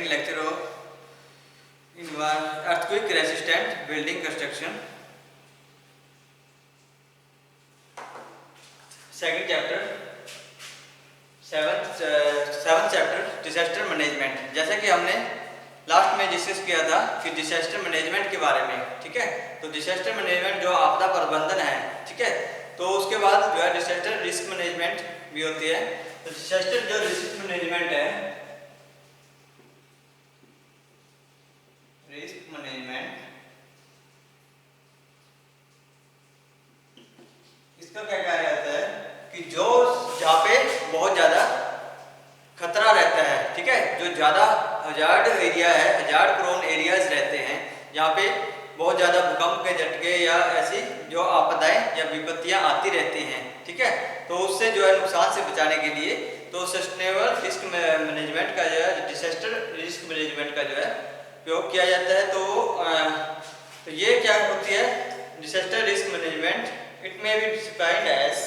second lecture of earthquake resistant building construction. Second chapter, seventh chapter disaster management. जैसा कि हमने last में discuss किया था कि डिजास्टर मैनेजमेंट के बारे में, ठीक है. तो डिजास्टर मैनेजमेंट जो आपदा प्रबंधन है, ठीक है, तो उसके बाद जो है डिजास्टर रिस्क मैनेजमेंट भी होती है. तो डिजास्टर जो रिस्क मैनेजमेंट है, रिस्क मैनेजमेंट, इसका क्या कार्य होता है कि जो जहाँ पे बहुत ज्यादा खतरा रहता है, ठीक है, जो ज्यादा हजार्ड एरिया है, हजार्ड प्रोन एरियाज रहते हैं, जहाँ पे बहुत ज्यादा भूकंप के झटके या ऐसी जो आपदाएं या विपत्तियां आती रहती हैं, ठीक है, तो उससे जो है नुकसान से बचाने के लिए तो सस्टेनेबल रिस्क मैनेजमेंट का जो है डिजास्टर रिस्क मैनेजमेंट का जो है उपयोग किया जाता है. तो ये क्या होती है disaster risk management. It may be defined as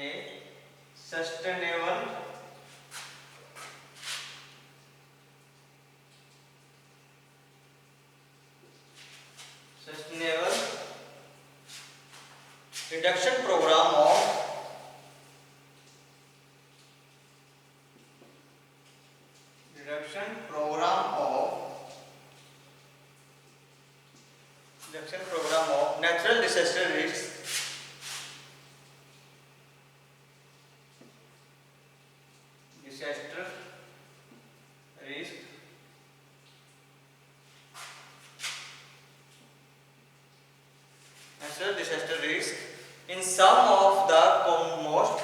a sustainable reduction program of natural disaster risks natural disaster risk in some of the most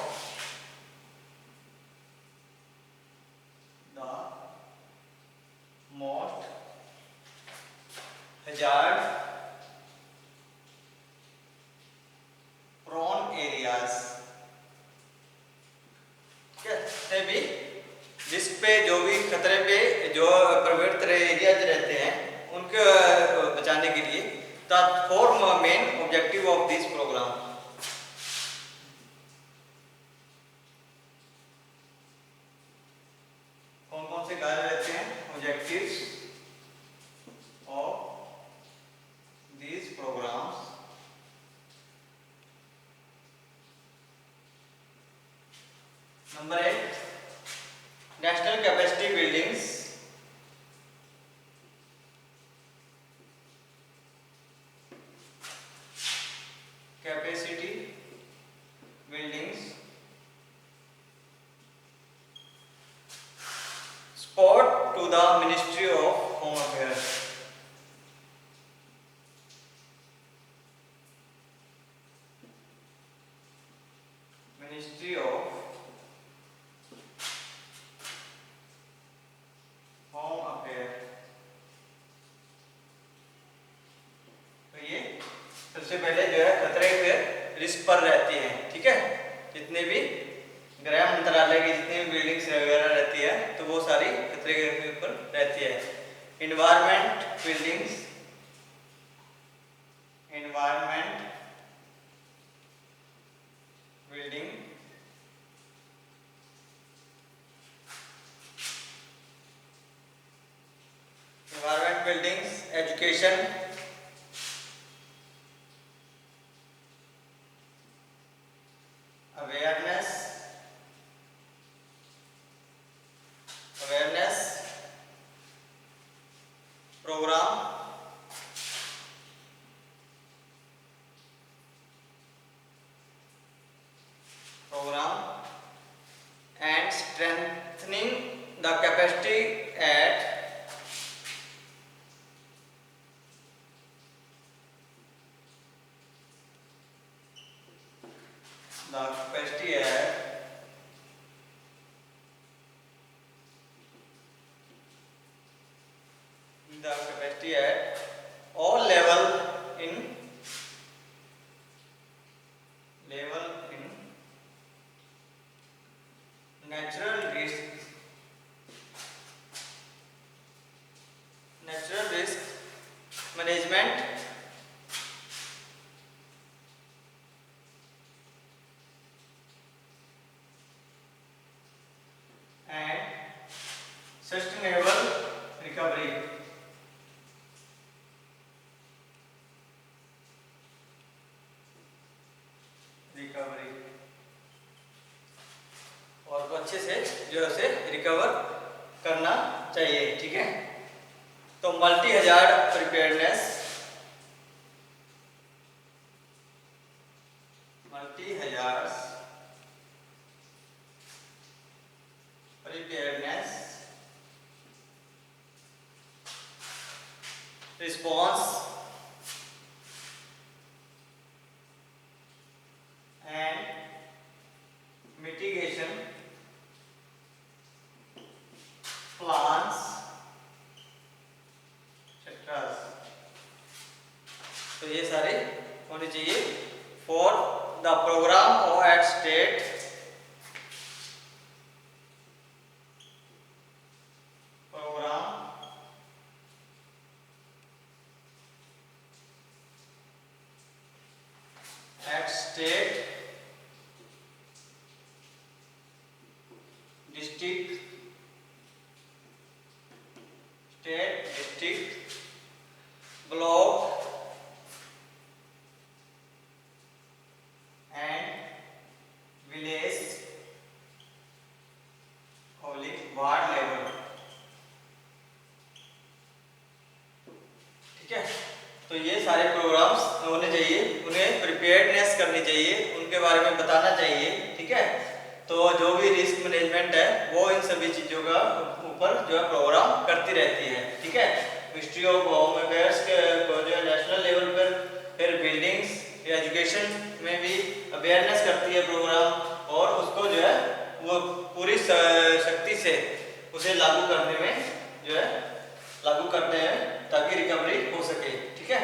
hazard prone areas. क्या भी रिस्क पे जो भी खतरे पे जो प्रवृत्त एरियाज रहते हैं उनके बचाने के लिए the four main objective of this program. कौन कौन से कार्य रहते हैं objectives of these programs? Number 8, national capacity buildings. Capacity buildings support to the Ministry of Home Affairs. Ministry of Home Affairs. तो ये सबसे पहले जो है खतरे के रिस्क पर रहती है, ठीक है. जितने भी गृह मंत्रालय की जितनी भी बिल्डिंग्स वगैरह रहती है तो वो सारी खतरे के ऊपर रहती है. Environment buildings, environment building, environment buildings, education, awareness program, and strengthening the capacity at all level in natural risk management जो है उसे रिकवर करना चाहिए। ठीक है, तो multi hazard preparedness, multi hazard preparedness response and mitigation plans etcetera. तो ये सारे होने चाहिए फॉर द प्रोग्राम और at state district block and village ward level. ठीक है, तो ये सारे प्रोग्राम्स होने चाहिए, उन्हें प्रिपेयर्डनेस करनी चाहिए, उनके बारे में बताना चाहिए। ठीक है, तो जो भी रिस्क मैनेजमेंट है वो इन सभी चीज़ों का ऊपर जो है प्रोग्राम करती रहती है। ठीक है, मिनिस्ट्री ऑफ होम अफेयर्स के जो है नेशनल लेवल पर, फिर बिल्डिंग्स या एजुकेशन में भी अवेयरनेस करती है प्रोग्राम, और उसको जो है वो पूरी शक्ति से उसे लागू करने में जो है लागू करते हैं ताकि रिकवरी हो सके। ठीक है,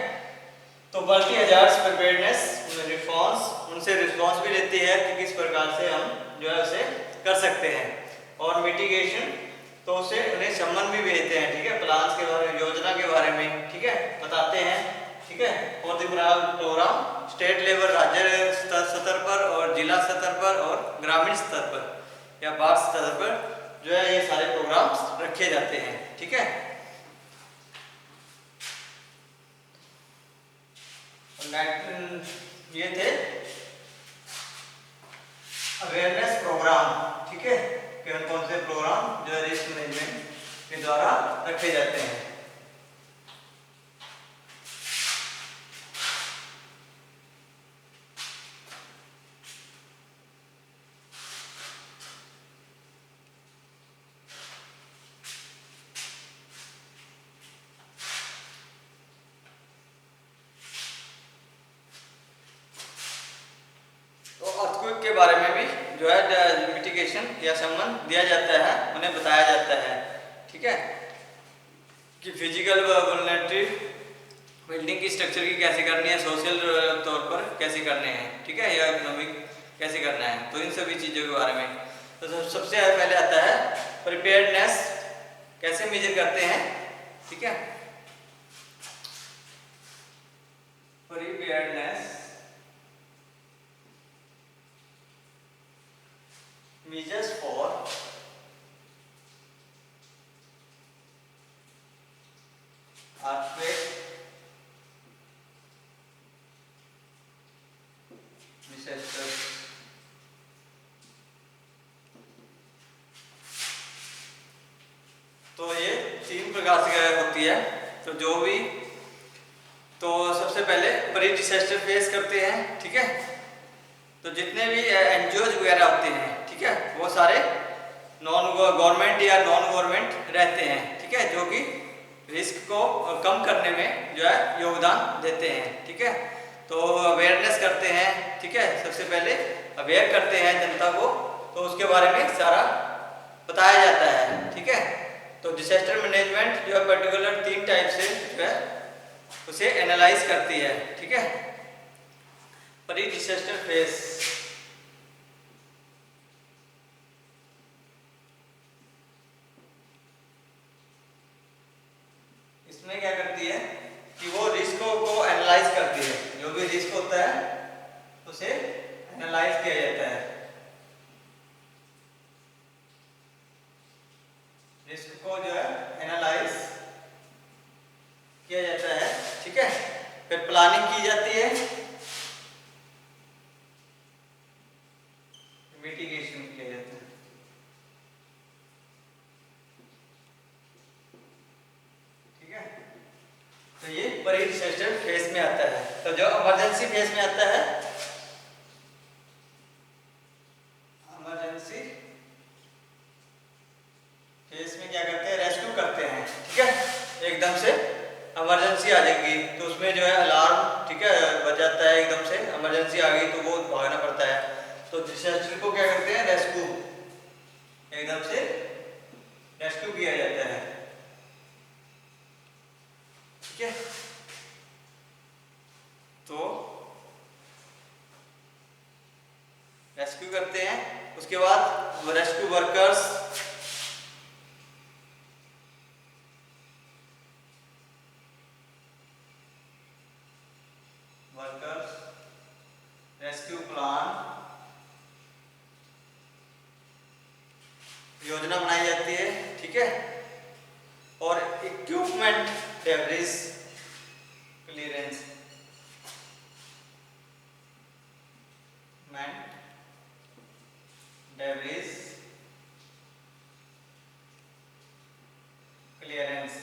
तो मल्टी हजार्ड प्रिपेयर्डनेस रिस्पॉन्स, उनसे रिस्पॉन्स भी लेती है कि किस प्रकार से हम जो है उसे कर सकते हैं, और मिटिगेशन तो उसे उन्हें सम्मन भी भेजते हैं। ठीक है, प्लान्स के बारे में, योजना के बारे में ठीक है बताते हैं। ठीक है, और प्रोग्राम स्टेट लेवल, राज्य स्तर पर और जिला स्तर पर और ग्रामीण स्तर पर या वार्ड स्तर पर जो है ये सारे प्रोग्राम्स रखे जाते हैं। ठीक है, ये थे अवेयरनेस प्रोग्राम। ठीक है, कौन कौन से प्रोग्राम जो है रिस्क मैनेजमेंट के द्वारा रखे जाते हैं। के बारे में भी जो है मिटिगेशन या सम्मन दिया जाता है, उन्हें बताया जाता है। ठीक है, कि फिजिकल वल्नरेबिलिटी बिल्डिंग की स्ट्रक्चर की कैसे करनी है, सोशल तौर पर कैसे करने हैं, ठीक है, या इकोनॉमिक कैसे करना है, तो इन सभी चीज़ों के बारे में। तो सबसे पहले आता है प्रिपेयर्डनेस, कैसे मेजर करते हैं। ठीक है, preparedness measures for earthquake disasters। तो ये 3 प्रकार से होती है। तो जो भी तो सबसे पहले प्री डिजास्टर फेस करते हैं। ठीक है, तो जितने भी एनजीओ वगैरह होते हैं, ठीक है, वो सारे नॉन गवर्नमेंट या नॉन गवर्नमेंट रहते हैं। ठीक है, जो कि रिस्क को कम करने में जो है योगदान देते हैं। ठीक है, तो अवेयरनेस करते हैं। ठीक है, सबसे पहले अवेयर करते हैं जनता को, तो उसके बारे में सारा बताया जाता है। ठीक है, तो डिजास्टर मैनेजमेंट जो है पर्टिकुलर 3 टाइप से जो है उसे एनालाइज करती है। ठीक है, प्री डिजास्टर फेस, इसमें क्या करती है कि वो रिस्कों को एनालाइज करती है। जो भी रिस्क होता है उसे एनालाइज किया जाता है, रिस्क को जो है एनालाइज किया जाता है। ठीक है, फिर प्लानिंग की जाती है, आता है इमरजेंसी फेस में क्या करते हैं, रेस्क्यू करते हैं, ठीक है। एकदम से इमरजेंसी आ जाएगी तो उसमें जो है अलार्म, ठीक है, बज जाता है, एकदम से इमरजेंसी आ गई तो वो भागना पड़ता है। तो डिजास्टर को क्या करते हैं, रेस्क्यू, एकदम से रेस्क्यू किया जाता है, ठीक है। तो रेस्क्यू करते हैं, उसके बाद रेस्क्यू वर्कर्स रेस्क्यू प्लान, योजना बनाई जाती है, ठीक है। और equipment debris clearance debris clearance,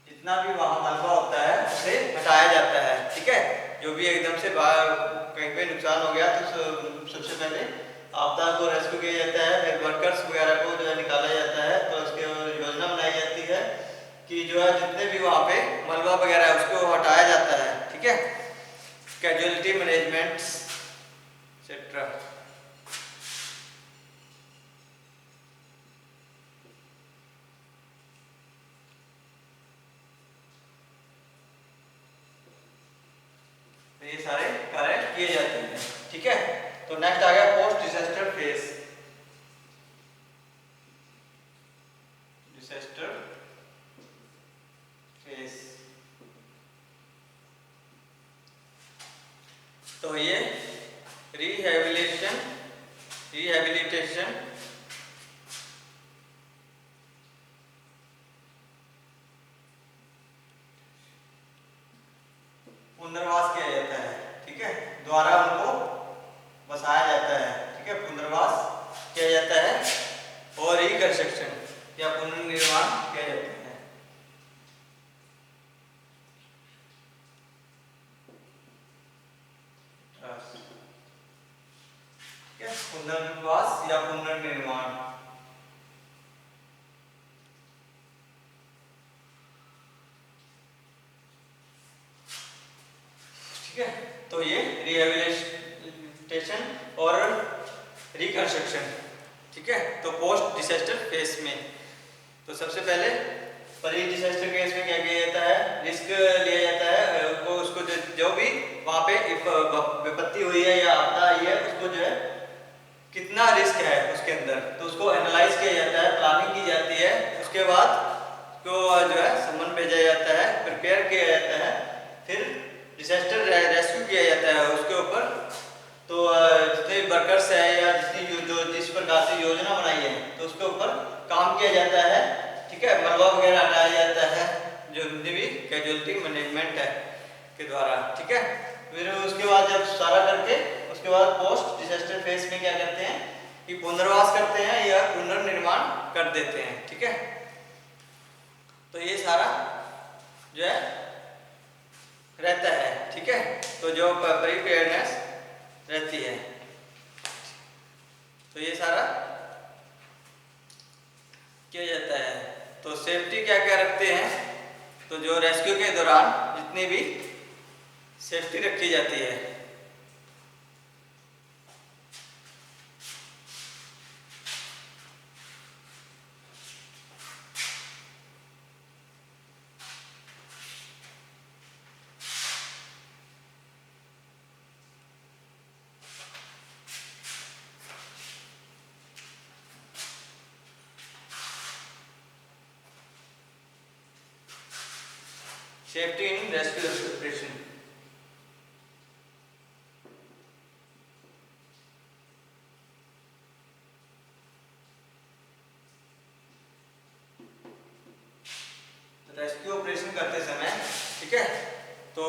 जितना भी वहां मलबा होता है उसे हटाया जाता है, ठीक है। जो भी एकदम से बाहर कहीं पे नुकसान हो गया तो सबसे पहले आपदा को रेस्क्यू किया जाता है, फिर वर्कर्स वगैरह को जो है निकाला जाता है। तो उसकी योजना बनाई जाती है कि जो है जितने भी वहाँ पे मलबा वगैरह है उसको हटाया जाता है, ठीक है। Casualty management etcetera. ये सारे कार्य किए जाते हैं, ठीक है। तो नेक्स्ट आ गया post disaster phase. Disaster phase, तो ये रिहेबिलिटेशन पुनर्वास किया जाता है, ठीक है, द्वारा उनको बसाया जाता है, ठीक है, पुनर्वास किया जाता है और रिकंस्ट्रक्शन या पुनर्निर्माण किया जाता है। पुनर्वास या पुनर्निर्माण, ठीक है। तो ये रिहेबिलिटेशन और रिकंस्ट्रक्शन, ठीक है। तो पोस्ट डिजास्टर फेज में तो सबसे पहले प्री डिजास्टर केस में क्या किया जाता है, रिस्क लिया जाता है, उसको जो भी वहाँ पे विपत्ति हुई है या आपदा आई है उसको जो है कितना रिस्क है उसके अंदर, तो उसको एनालाइज किया जाता है, प्लानिंग की जाती है। उसके बाद को जो है समन भेजा जाता है, प्रिपेयर किया जाता है, फिर डिजास्टर रेस्क्यू किया जाता है उसके ऊपर। तो जितने वर्कर्स है या जिस प्रकार से योजना बनाई है तो उसके ऊपर काम किया जाता है, ठीक है। मलबा वगैरह हटाया जाता है जो भी कैजुअलिटी मैनेजमेंट है के द्वारा, ठीक है। फिर उसके बाद जब सारा करके उसके बाद पोस्ट डिजास्टर फेज में क्या करते हैं कि पुनर्वास करते हैं या पुनर्निर्माण कर देते हैं, ठीक है। तो ये सारा जो है रहता है, ठीक है। तो जो प्रिपेयर्डनेस रहती है, तो ये सारा किया जाता है। तो सेफ्टी क्या क्या रखते हैं, तो जो रेस्क्यू के दौरान जितनी भी सेफ्टी रखी जाती है, safety in rescue operation, rescue operation करते समय, ठीक है, तो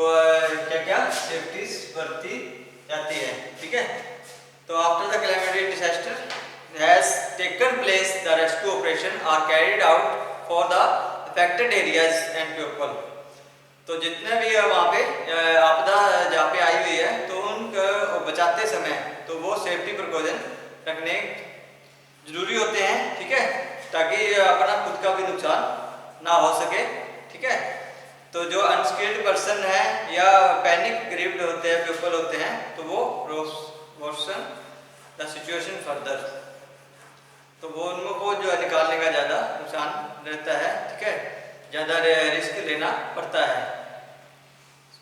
क्या क्या सेफ्टीज बरती जाती है, ठीक है। तो after the climatic disaster has taken place the rescue operation are carried out for the affected areas and people. तो जितने भी वहाँ पे आपदा जहाँ पे आई हुई है तो उनको बचाते समय तो वो सेफ्टी प्रिकॉशन रखने जरूरी होते हैं, ठीक है, ताकि अपना खुद का भी नुकसान ना हो सके, ठीक है। तो जो अनस्किल्ड पर्सन है या पैनिक ग्रिप्ड होते हैं पीपल होते हैं तो वो वर्सन द सिचुएशन फर्दर, तो वो उनको जो है निकालने का ज़्यादा नुकसान रहता है, ठीक है, ज़्यादा रिस्क लेना पड़ता है।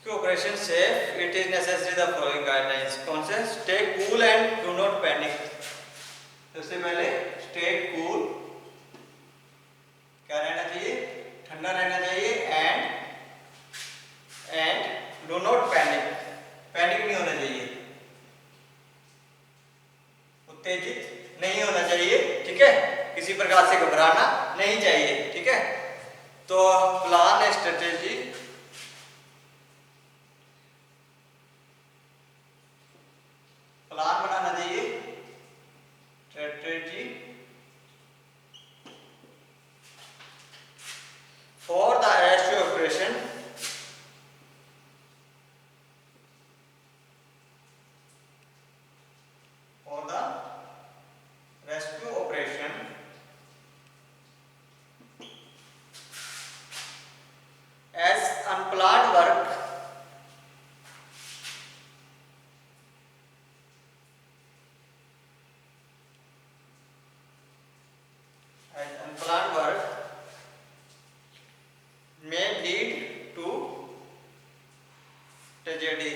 Operation safe it is necessary the following guidelines. कौन से? Stay cool and do not panic. सबसे पहले स्टे कूल, क्या रहना चाहिए? ठंडा रहना चाहिए, and do not panic, panic नहीं होना चाहिए, उत्तेजित नहीं होना चाहिए, ठीक है, किसी प्रकार से घबराना नहीं चाहिए, ठीक है। तो प्लान है स्ट्रेटेजी, प्लान बनाना चाहिए, strategy for the rescue operation, for the rescue operation as unplanned work may lead to tragedy।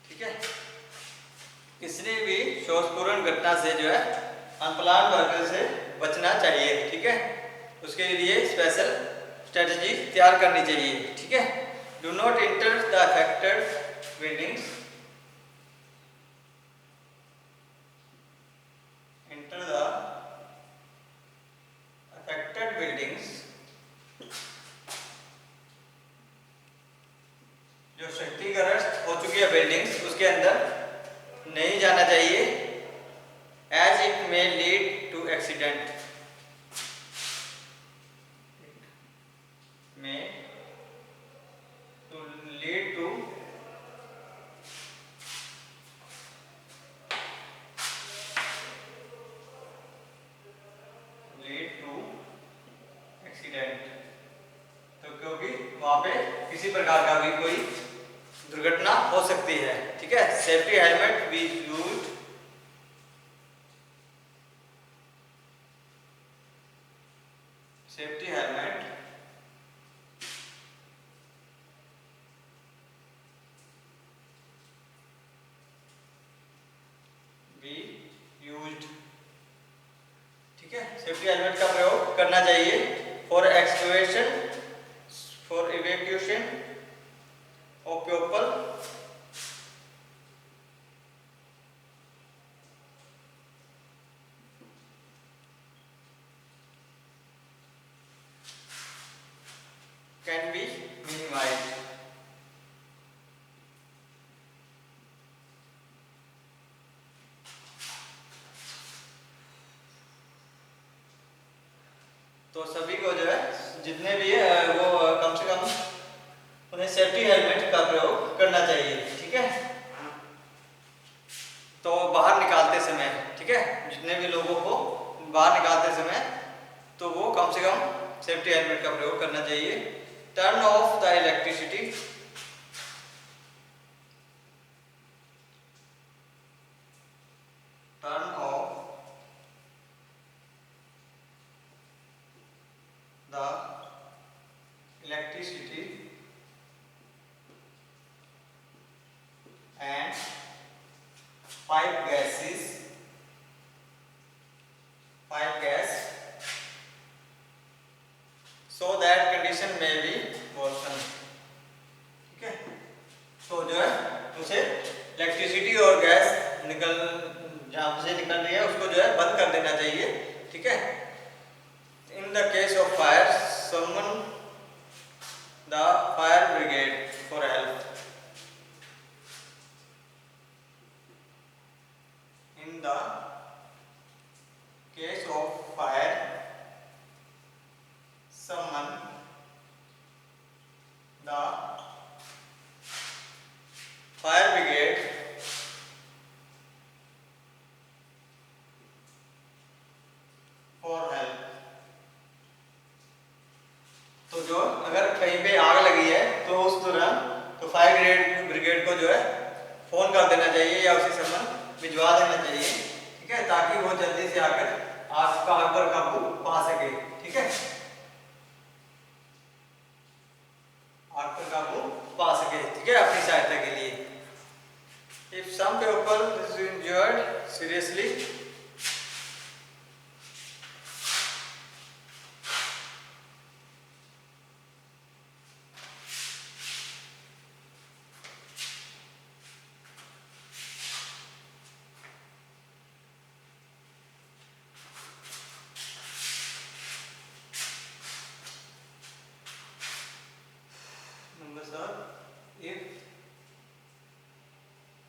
ठीक है, किसी भी शोषपूर्ण घटना से जो है अनप्लान वर्क से बचना चाहिए, ठीक है, उसके लिए स्पेशल स्ट्रेटजी तैयार करनी चाहिए, ठीक है। Do not enter the affected buildings, enter the affected buildings, जो क्षतिग्रस्त हो चुकी है बिल्डिंग्स उसके अंदर नहीं जाना चाहिए, as it may lead to accident, may to lead to accident. तो क्योंकि वहां पे किसी प्रकार का भी कोई दुर्घटना हो सकती है, ठीक है। Safety helmet be used, safety helmet be used, ठीक है, सेफ्टी हेलमेट का प्रयोग करना चाहिए for evacuation, for evacuation of people, can be minimized. तो सभी को जो है जितने भी है वो कम से कम उन्हें सेफ्टी हेलमेट का प्रयोग करना चाहिए, ठीक है। तो बाहर निकालते समय, ठीक है, जितने भी लोगों को बाहर निकालते समय तो वो कम से कम सेफ्टी हेलमेट का प्रयोग करना चाहिए। Turn off the electricity, turn off the electricity and pipe gases, pipe gas, so that condition may be worsen, ठीक है। तो जो है उसे इलेक्ट्रिसिटी और गैस निकल जहाँ से निकल रही है उसको जो है बंद कर देना चाहिए, ठीक है। In the case of fire, someone fire brigade को जो है फोन कर देना चाहिए या उसे समन भिजवा देना चाहिए, ठीक है, ताकि वो जल्दी से आकर आग पर काबू पा सके, ठीक है, आग पर काबू पा सके, ठीक है, अपनी सहायता के लिए। If some people is injured seriously, number sir, if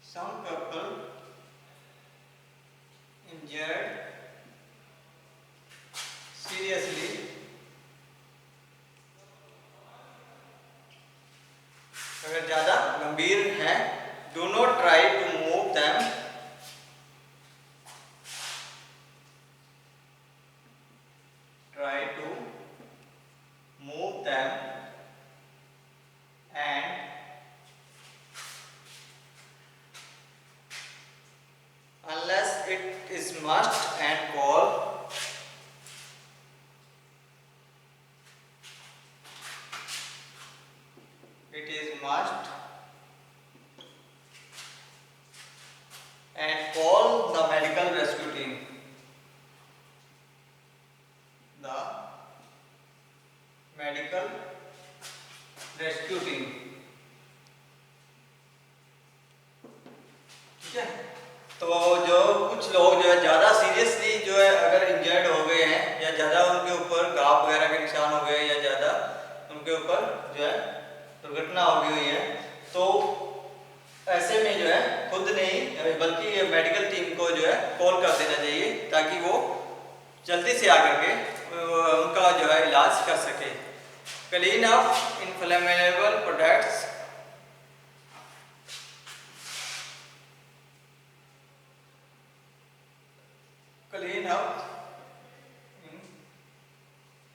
some people injured seriously, अगर ज्यादा गंभीर है, do not try to move them, try to move them and unless it is must and call it is must and call the medical rescue team, the medical rescue team, ठीक है। तो जो कुछ लोग जो है ज़्यादा सीरियसली जो है अगर इंजर्ड हो गए हैं या ज़्यादा उनके ऊपर घाव वगैरह के निशान हो गए या ज़्यादा उनके ऊपर जो है दुर्घटना हो गई हुई है, तो ऐसे में जो है खुद नहीं बल्कि मेडिकल टीम को जो है कॉल कर देना चाहिए ताकि वो जल्दी से आकर के उनका जो है इलाज कर सके। Clean up inflammable products, clean up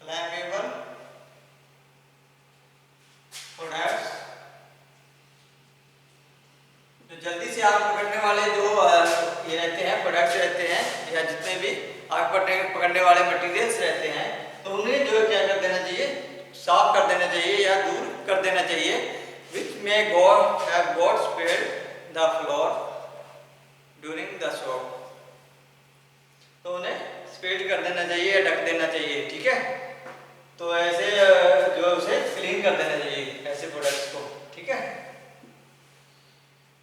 inflammable products, जो जल्दी से आग पकड़ने वाले जो ये रहते हैं प्रोडक्ट्स रहते हैं या जितने भी आग पकड़ने वाले मटेरियल्स रहते हैं, तो उन्हें जो है क्या कर देना चाहिए, साफ कर देना चाहिए या दूर कर देना चाहिए, which may have got sprayed the floor during the shock, तो उन्हें स्प्रेड कर देना चाहिए या ढक देना चाहिए, ठीक है। तो ऐसे जो है उसे क्लीन कर देना चाहिए ऐसे प्रोडक्ट्स को, ठीक है।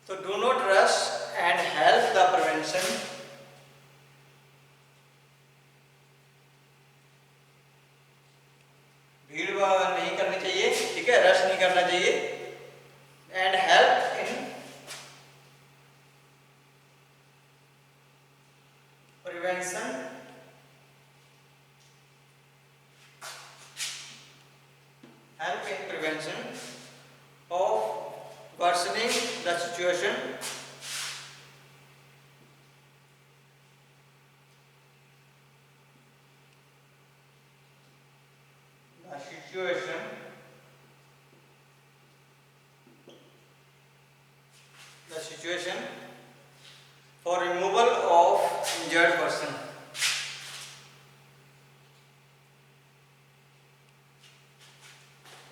तो do not rush and help the prevention, भीड़ नहीं करनी चाहिए, ठीक है, रश नहीं करना चाहिए, and help in prevention help in prevention of worsening the situation, the situation for removal of injured person,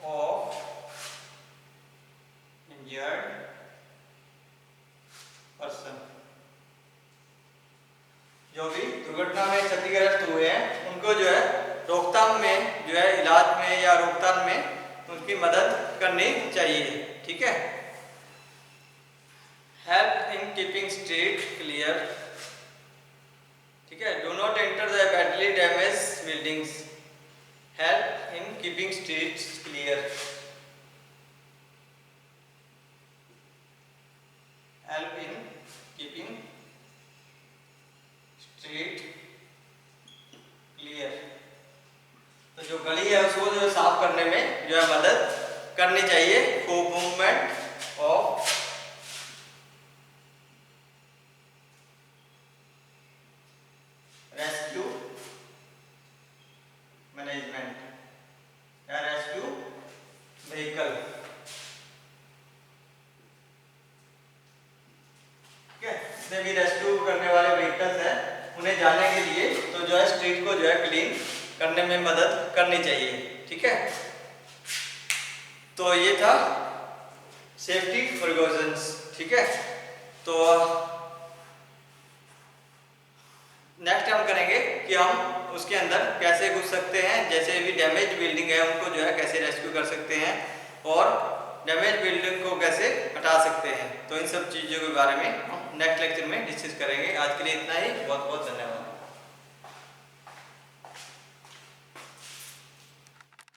of injured person, जो भी दुर्घटना में क्षतिग्रस्त हुए हैं उनको जो है रोकथाम में जो है इलाज में या रोकथाम में उनकी मदद करनी चाहिए, ठीक है। Help in keeping street clear, ठीक है, do not enter the badly damage buildings, help in keeping streets clear, help in keeping street clear, तो जो गली है उसको जो साफ करने में जो है मदद करनी चाहिए, को मूवमेंट ऑफ रेस्क्यू मैनेजमेंट या रेस्क्यू व्हीकल, जितने भी रेस्क्यू करने वाले व्हीकल्स हैं उन्हें जाने के लिए तो जो है स्ट्रीट को जो है क्लीन करने में मदद करनी चाहिए। ठीक है, तो ये था सेफ्टी प्रिकॉशंस। ठीक है, तो नेक्स्ट हम करेंगे कि हम उसके अंदर कैसे घुस सकते हैं, जैसे भी डैमेज बिल्डिंग है उनको जो है कैसे रेस्क्यू कर सकते हैं और डैमेज बिल्डिंग को कैसे हटा सकते हैं। तो इन सब चीज़ों के बारे में हम नेक्स्ट लेक्चर में डिस्कस करेंगे। आज के लिए इतना ही, बहुत बहुत धन्यवाद।